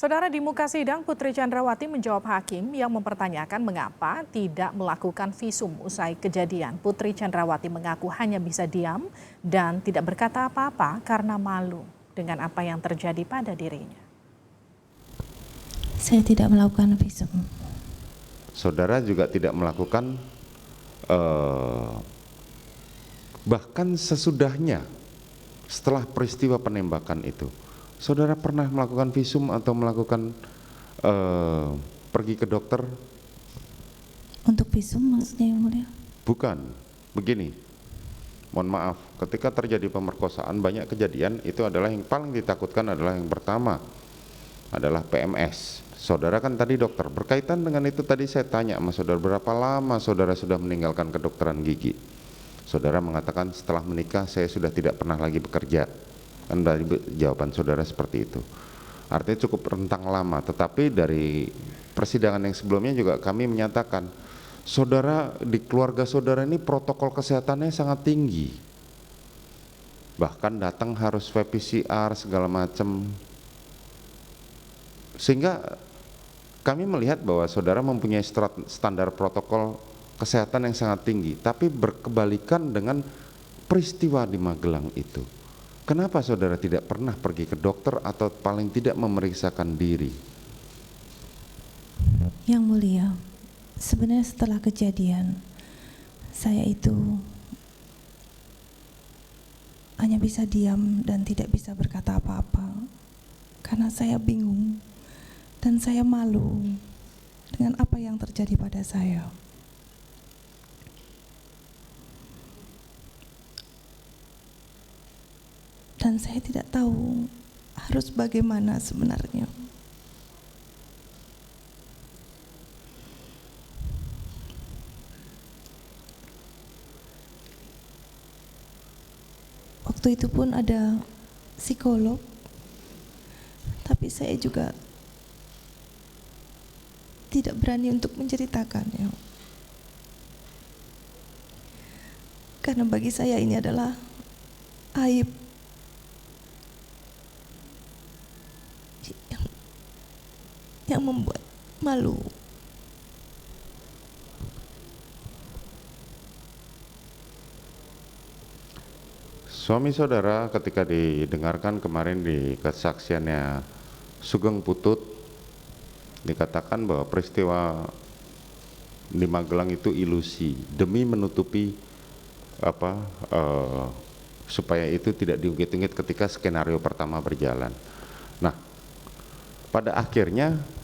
Saudara, di muka sidang, Putri Chandrawati menjawab hakim yang mempertanyakan mengapa tidak melakukan visum usai kejadian. Putri Chandrawati mengaku hanya bisa diam dan tidak berkata apa-apa karena malu dengan apa yang terjadi pada dirinya. Saya tidak melakukan visum. Saudara juga tidak melakukan, bahkan sesudahnya, setelah peristiwa penembakan itu. Saudara pernah melakukan visum atau melakukan pergi ke dokter? Untuk visum maksudnya yang mulia? Bukan, begini, mohon maaf, ketika terjadi pemerkosaan banyak kejadian, itu adalah yang paling ditakutkan adalah yang pertama adalah PMS. Saudara kan tadi dokter, berkaitan dengan itu tadi saya tanya sama saudara, berapa lama saudara sudah meninggalkan kedokteran gigi? Saudara mengatakan setelah menikah saya sudah tidak pernah lagi bekerja. Kan dari jawaban saudara seperti itu. Artinya cukup rentang lama, tetapi dari persidangan yang sebelumnya juga kami menyatakan, saudara di keluarga saudara ini protokol kesehatannya sangat tinggi. Bahkan datang harus swab PCR segala macam. Sehingga kami melihat bahwa saudara mempunyai standar protokol kesehatan yang sangat tinggi, tapi berkebalikan dengan peristiwa di Magelang itu. Kenapa saudara tidak pernah pergi ke dokter atau paling tidak memeriksakan diri? Yang mulia, sebenarnya setelah kejadian, saya itu hanya bisa diam dan tidak bisa berkata apa-apa. Karena saya bingung dan saya malu dengan apa yang terjadi pada saya. Dan saya tidak tahu harus bagaimana sebenarnya. Waktu itu pun ada psikolog, tapi saya juga tidak berani untuk menceritakannya. Karena bagi saya ini adalah aib yang membuat malu. Suami saudara ketika didengarkan kemarin di kesaksiannya Sugeng Putut, dikatakan bahwa peristiwa di Magelang itu ilusi demi menutupi supaya itu tidak diungkit-ungkit ketika skenario pertama berjalan. Nah, pada akhirnya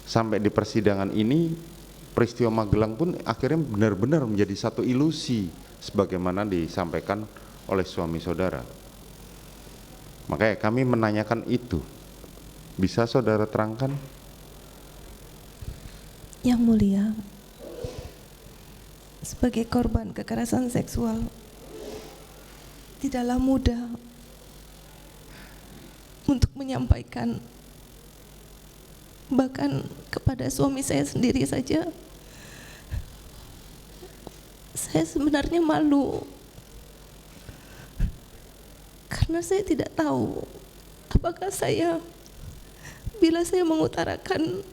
sampai di persidangan ini peristiwa Magelang pun akhirnya benar-benar menjadi satu ilusi sebagaimana disampaikan oleh suami saudara. Makanya kami menanyakan itu. Bisa saudara terangkan? Yang mulia, sebagai korban kekerasan seksual, tidaklah mudah untuk menyampaikan, bahkan kepada suami saya sendiri saja. Saya sebenarnya malu karena saya tidak tahu apakah saya, bila saya mengutarakan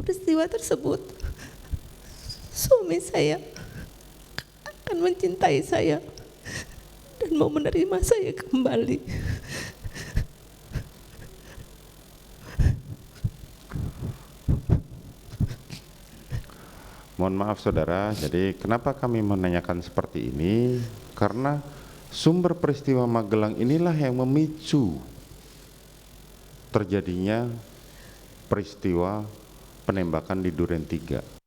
peristiwa tersebut, suami saya akan mencintai saya dan mau menerima saya kembali. Mohon maaf saudara, jadi kenapa kami menanyakan seperti ini? Karena sumber peristiwa Magelang inilah yang memicu terjadinya peristiwa penembakan di Duren 3.